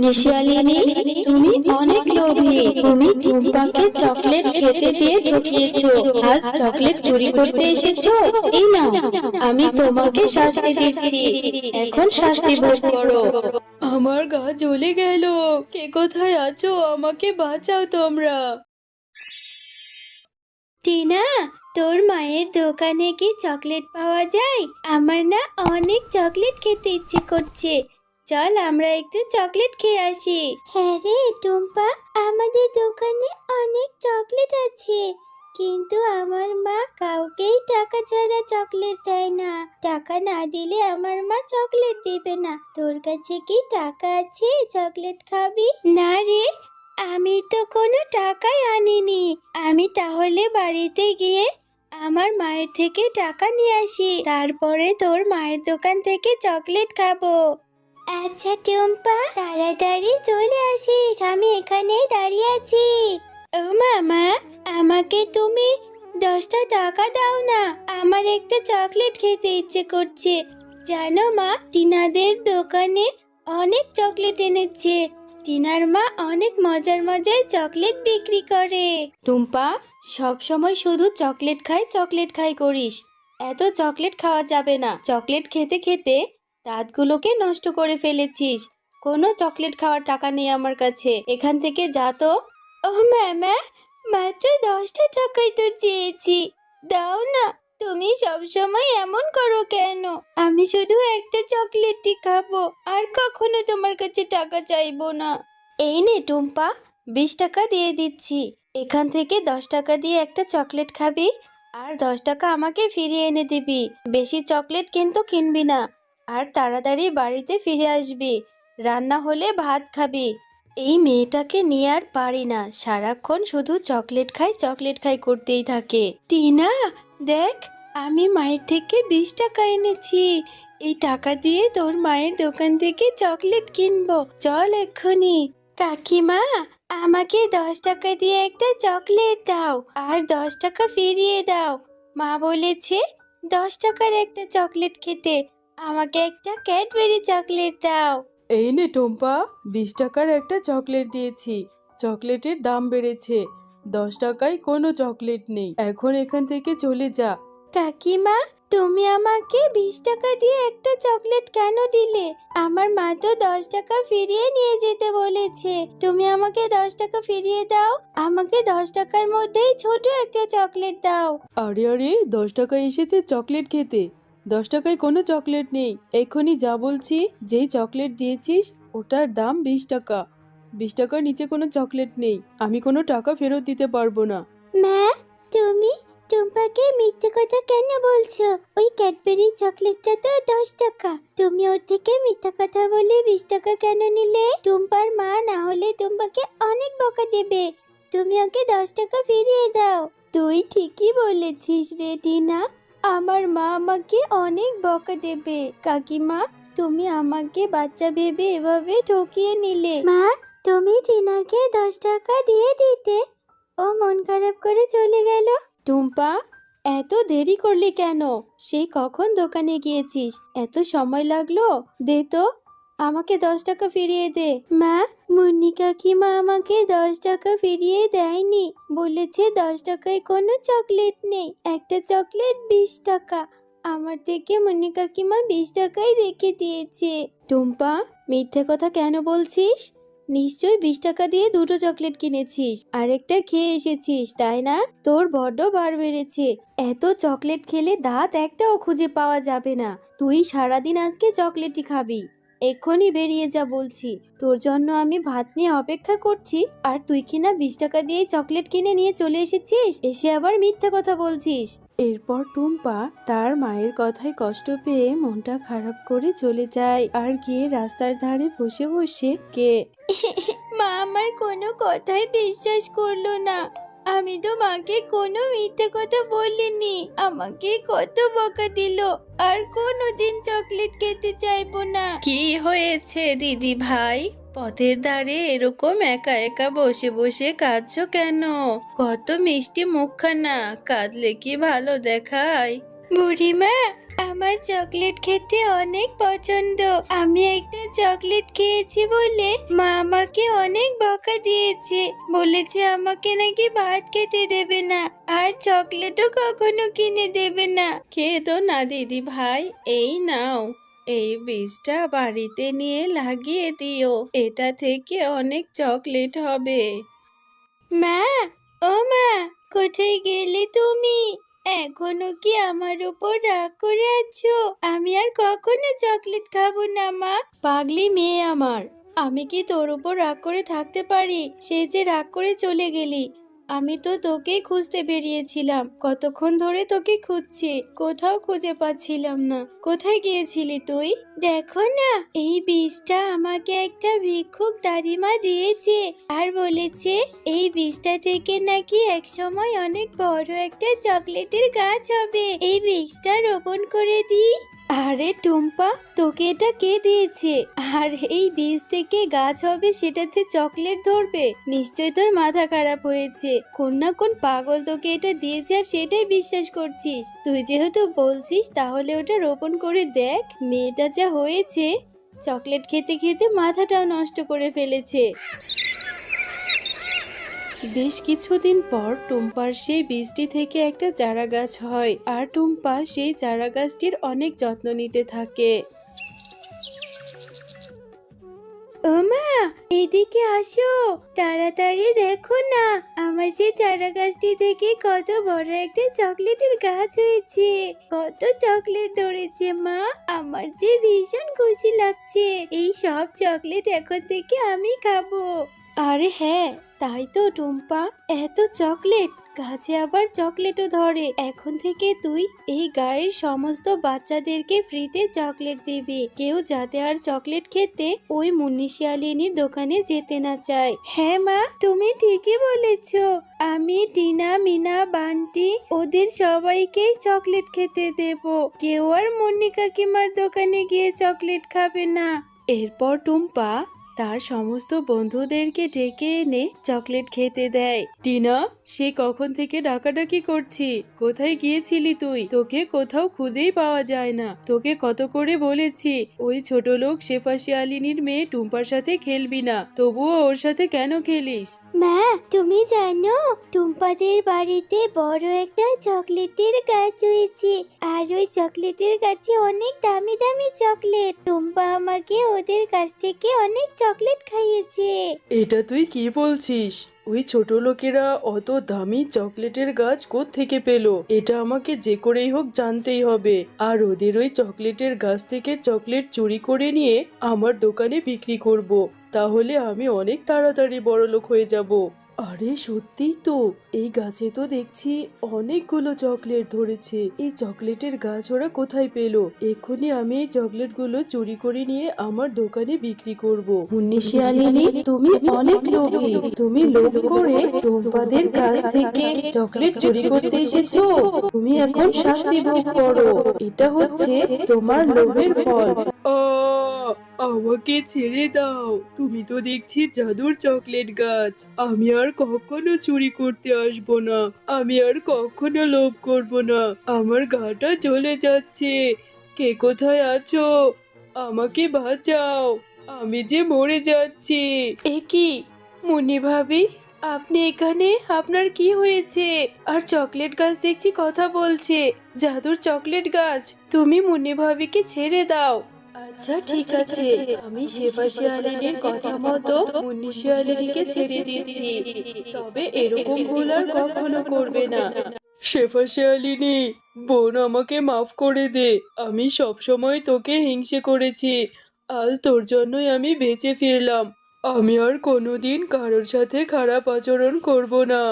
নিশালিনী, তুমি অনেক লোভী। তুমি টুম্পাকে চকলেট খেতে দিয়ে ঠকিয়েছো। আজ চকলেট চুরি করতে এসেছো। এই নাও, আমি তোমাকে শাস্তি দিচ্ছি। এখন শাস্তি ভোগ করো। আমার গা জ্বলে গেল। কে কোথায় আছো? আমাকে বাঁচাও তোমরা। টিনা, তোর মায়ের দোকানে কি চকলেট পাওয়া যায়? আমার না অনেক চকলেট খেতে ইচ্ছে করছে। চল আমরা একটু চকলেট খেয়ে আসি। হ্যাঁ রে টুম্পা, আমাদের দোকানে অনেক চকলেট আছে, কিন্তু আমার মা কাউকেই টাকা ছাড়া চকলেট দেয় না। টাকা না দিলে আমার মা চকলেট দেবে না। তোর কাছে কি টাকা আছে? চকলেট খাবি? না রে, আমি তো কোনো টাকাই আনিনি। আমি তাহলে বাড়িতে গিয়ে আমার মায়ের থেকে টাকা নিয়ে আসি, তারপরে তোর মায়ের দোকান থেকে চকলেট খাবো। আচ্ছা টুম্পা, তাড়াতাড়ি চলে আসিস, আমি এখানেই দাঁড়িয়ে আছি। ও মামা, আমাকে তুমি 10টা টাকা দাও না, আমার একটা চকলেট খেতে ইচ্ছে করছে। জানো মা, টিনাদের দোকানে অনেক চকলেট এনেছে। টিনার মা অনেক মজার মজার চকলেট বিক্রি করে। টুম্পা, সব সময় শুধু চকলেট খাই করিস। এত চকলেট খাওয়া যাবে না। চকলেট খেতে খেতে দাঁতগুলোকে নষ্ট করে ফেলেছিস। কোনো চকলেট খাওয়ার টাকা নেই আমার কাছে। এখান থেকে যা তো। ও মামা, মাত্র 10টা টাকাই তো চেয়েছি, দাও না। তুমি সব সময় এমন করো কেন? আমি শুধু একটা চকলেটই খাবো, আর কখনো তোমার কাছে টাকা চাইবো না। এই নে টুম্পা, 20 টাকা দিয়ে দিচ্ছি। এখান থেকে 10 টাকা দিয়ে একটা চকলেট খাবি, আর 10 টাকা আমাকে ফিরিয়ে এনে দিবি। বেশি চকলেট কিন্তু কিনবি না, আর তাড়াতাড়ি বাড়িতে ফিরে আসবি। রান্না হলে ভাত খাবি। এই মেয়েটাকে নিয়ে আর পারি না, সারাক্ষণ শুধু চকলেট খাই করতেই থাকে। টিনা, দেখ, আমি মায়ের থেকে 20 টাকা এনেছি। এই টাকা দিয়ে তোর মায়ের দোকান থেকে চকলেট কিনবো। চল এক্ষুনি। কাকিমা, আমাকে 10 টাকা দিয়ে একটা চকলেট দাও, আর 10 টাকা ফিরিয়ে দাও। মা বলেছে 10 টাকার একটা চকলেট খেতে। আমাকে একটা ক্যাডবেরি চকলেট দাও। এই নে টম্পা, 20 টাকার একটা চকলেট দিয়েছি। চকলেটের দাম বেড়েছে, 10 টাকায় কোনো চকলেট নেই। এখন এখান থেকে চলে যা। কাকিমা, তুমি আমাকে 20 টাকা দিয়ে একটা চকলেট কেন দিলে? আমার মা তো 10 টাকা ফিরিয়ে নিয়ে যেতে বলেছে। তুমি আমাকে 10 টাকা ফিরিয়ে দাও। আমাকে 10 টাকার মধ্যেই ছোট একটা চকলেট দাও। আরে আরে, 10 টাকায় এসেছে চকলেট খেতে। 10 টাকায় কোনো চকলেট নেই। এক্ষুনি যা বলছি। যেই চকলেট দিয়েছিস ওটার দাম 20 টাকা। 20 টাকার নিচে কোনো চকলেট নেই। আমি কোনো টাকা ফেরত দিতে পারবো না। মা, তুমি টুম্পাকে মিথ্যে কথা কেন বলছো? ওই ক্যাডবেরি চকলেটটা তো 10 টাকা। তুমি ওর থেকে মিথ্যা কথা বলে 20 টাকা কেন নিলে? টুম্পার মা না হলে টুম্পাকে অনেক বকা দেবে। তুমি ওকে 10 টাকা ফিরিয়ে দাও। তুই ঠিকই বলেছিস রে টিনা, আমার মা আমাকে অনেক বকা দেবে। কাকিমা, তুমি আমাকে বাচ্চা ভেবে এভাবে ঠকিয়ে নিলে। মা, তুমি টিনাকে 10 টাকা দিয়ে দিতে। ও মন খারাপ করে চলে গেল। টুম্পা, এত দেরি করলি কেন? সেই কখন দোকানে গিয়েছিস? এত সময় লাগলো? দে তো, আমাকে 10 টাকা ফিরিয়ে দে। মা, মুন্নি কাকিমা আমাকে 10 টাকা ফিরিয়ে দেয়নি। বলেছে 10 টাকায় কোনো চকলেট নেই। একটা চকলেট 20 টাকা। আমার থেকে মুন্নি কাকিমা 20 টাকাই রেখে দিয়েছে। টুম্পা, মিথ্যে কথা কেন বলছিস? নিশ্চয়ই 20 টাকা দিয়ে দুটো চকলেট কিনেছিস, আরেকটা খেয়ে এসেছিস, তাই না? তোর বড্ড বার বেড়েছে। এত চকলেট খেলে দাঁত একটাও খুঁজে পাওয়া যাবে না। তুই সারাদিন আজকে চকলেটই খাবি। এক্ষুনি বেরিয়ে যা বলছি। তোর জন্য আমি ভাত নিয়ে অপেক্ষা করছি, আর তুই কিনা 20 টাকা দিয়ে চকলেট কিনে নিয়ে চলে এসেছিস, এসে আবার মিথ্যে কথা বলছিস। এরপর টুম্পা তার মায়ের কথায় কষ্ট পেয়ে মনটা খারাপ করে চলে যায়, আর গিয়ে রাস্তার ধারে বসে বসে মা আমার কোনো কথাই বিশ্বাস করলো না। আমি তো মাকে কোনো মিথ্যে কথা বলিনি। আমাকে কত বকা দিল, আর কোনোদিন চকলেট খেতে চাইবো না। কি হয়েছে দিদি ভাই? পথের ধারে এরকম একা একা বসে বসে কাঁদছো কেন? কত মিষ্টি মুখখানা, কাঁদলে কি ভালো দেখায়? বুড়িমা, আমার চকলেট খেতে অনেক পছন্দ। আমি একটা চকলেট খেয়েছি বলে মা আমাকে অনেক বকা দিয়েছে। বলেছে আমাকে নাকি ভাত খেতে দেবে না, আর চকলেটও কখনো কিনে দেবে না। খেদো না দিদি ভাই, এই নাও, এই বীজটা বাড়িতে নিয়ে লাগিয়ে দিও, এটা থেকে অনেক চকলেট হবে। মা, ও মা, কোথায় গেলে তুমি? এখনো কি আমার উপর রাগ করে আছো? আমি আর কখনো চকলেট খাবো না মা। পাগলি মেয়ে আমার, আমি কি তোর উপর রাগ করে থাকতে পারি? সে যে রাগ করে চলে গেলি। আমি তো তোকেই খুঁজতে বেরিয়েছিলাম, কতক্ষণ ধরে তোকে খুঁজছি, কোথাও খুঁজে পাচ্ছিলাম না। কোথায় গিয়েছিলি তুই? দেখো না, এই বীজটা আমাকে একটা ভিক্ষুক দাদিমা দিয়েছে আর বলেছে এই বীজটা থেকে নাকি একসময় অনেক বড় একটা চকলেটের গাছ হবে। এই বীজটা রোপণ করে দিই। আরে টুম্পা, তোকে এটা কে দিয়েছে? আর এই বীজ থেকে গাছ হবে, সেটাতে চকলেট ধরবে? নিশ্চয় তোর মাথা খারাপ হয়েছে। কোন না কোন পাগল তোকে এটা দিয়েছে আর সেটাই বিশ্বাস করছিস। তুই যেহেতু বলছিস, তাহলে ওটা রোপণ করে দেখ। মেয়েটা যা হয়েছে, চকলেট খেতে খেতে মাথাটাও নষ্ট করে ফেলেছে। বেশ কিছুদিন পর টুম্পার সেই বীজটি থেকে একটা চারা গাছ হয়, আর টুম্পা সেই চারা গাছটির অনেক যত্ন নিতে থাকে। ও মা, এদিকে আসো, তাড়াতাড়ি দেখো না, আমার সেই চারা গাছটি থেকে কত বড় একটা চকলেটের গাছ হয়েছে। কত চকলেট ধরেছে মা, আমার যে ভীষণ খুশি লাগছে। এই সব চকলেট এখন থেকে আমি খাবো। আরে হ্যাঁ, তাই তো টুম্পা, এত চকলেট, গাছে আবার চকলেটও ধরে। এখন থেকে তুই এই গায়ের সমস্ত বাচ্চাদেরকে ফ্রিতে চকলেট দিবি। কেউ যাতে আর চকলেট খেতে ওই মুন্নি শিয়ালিনীর দোকানে যেতে না চায়। হ্যাঁ মা, তুমি ঠিকই বলেছো। আমি টিনা, মিনা, বান্টি ওদের সবাইকেই চকলেট খেতে দেব। কেউ আর মুন্নি কাকিমার দোকানে গিয়ে চকলেট খাবে না। এরপর টুম্পা তার সমস্ত বন্ধুদেরকে ডেকে এনে চকলেট খেতে দেয়। টিনা, সে কখন থেকে ডাকাডাকি করছি, কোথায় গিয়েছিলি তুই? তোকে কোথাও খুঁজেই পাওয়া যায় না। তোকে কত করে বলেছি ওই ছোট লোক শেফা শিয়ালিনীর মেয়ে টুম্পার সাথে খেলবি না, তবুও ওর সাথে কেন খেলিস? মা, তুমি জানো টুম্পাদের বাড়িতে বড় একটা চকলেটের গাছ হয়েছে, আর ওই চকলেটের গাছে অনেক দামি দামি চকলেট। টুম্পা আমাকে ওদের কাছ থেকে অনেক চকলেট খাইয়েছে। এটা তুই কি বলছিস? ওই ছোট লোকেরা অত দামি চকলেটের গাছ থেকে পেলো? এটা আমাকে যে করেই হোক জানতেই হবে, আর ওদের ওই চকলেটের গাছ থেকে চকলেট চুরি করে নিয়ে আমার দোকানে বিক্রি করব। তাহলে আমি অনেক তাড়াতাড়ি বড়লোক হয়ে যাব। আরে সত্যি তো, এই গাছে তো দেখছি অনেকগুলো চকলেট ধরেছে। এই চকলেটের গাছ ওরা কোথায় পেলো? এক্ষুনি আমি এই চকলেটগুলো চুরি করে নিয়ে আমার দোকানে বিক্রি করব। মুন্নি শিয়ালিনী, তুমি অনেক লোভী। তুমি লোভ করে টুম্পাদের কাছ থেকে চকলেট চুরি করতে এসেছো। তুমি এখন শাস্তি ভোগ করো। এটা হচ্ছে তোমার লোভের ফল। আমাকে ছেড়ে দাও, তুমি তো দেখছি জাদুর চকলেট গাছ। আমি আর কখনো চুরি করতে আসবো না, আমি আর কখনো লোভ করব না। আমার গাটা জ্বলে যাচ্ছে, কে কোথায় আছো? আমাকে বাঁচাও, আমি যে মরে যাচ্ছি। এ কি মুন্নি ভাবি, আপনি এখানে? আপনার কি হয়েছে? আর চকলেট গাছ দেখছি কথা বলছে, জাদুর চকলেট গাছ। তুমি মুন্নি ভাবিকে ছেড়ে দাও। আচ্ছা ঠিক আছে, আমি শেফা শিয়ালিনীর কথা মতো মুন্নি শিয়ালিনীকে ছেড়ে দিয়েছি, তবে এরকম ভুল আর কখনো করবে না। শেফা শিয়ালিনী, বোন, আমাকে মাফ করে দে। আমি সব সময় তোকে হিংসে করেছি, আজ তোর জন্যই আমি বেঁচে ফিরলাম। আমি আর কোনোদিন কারোর সাথে খারাপ আচরণ করব না।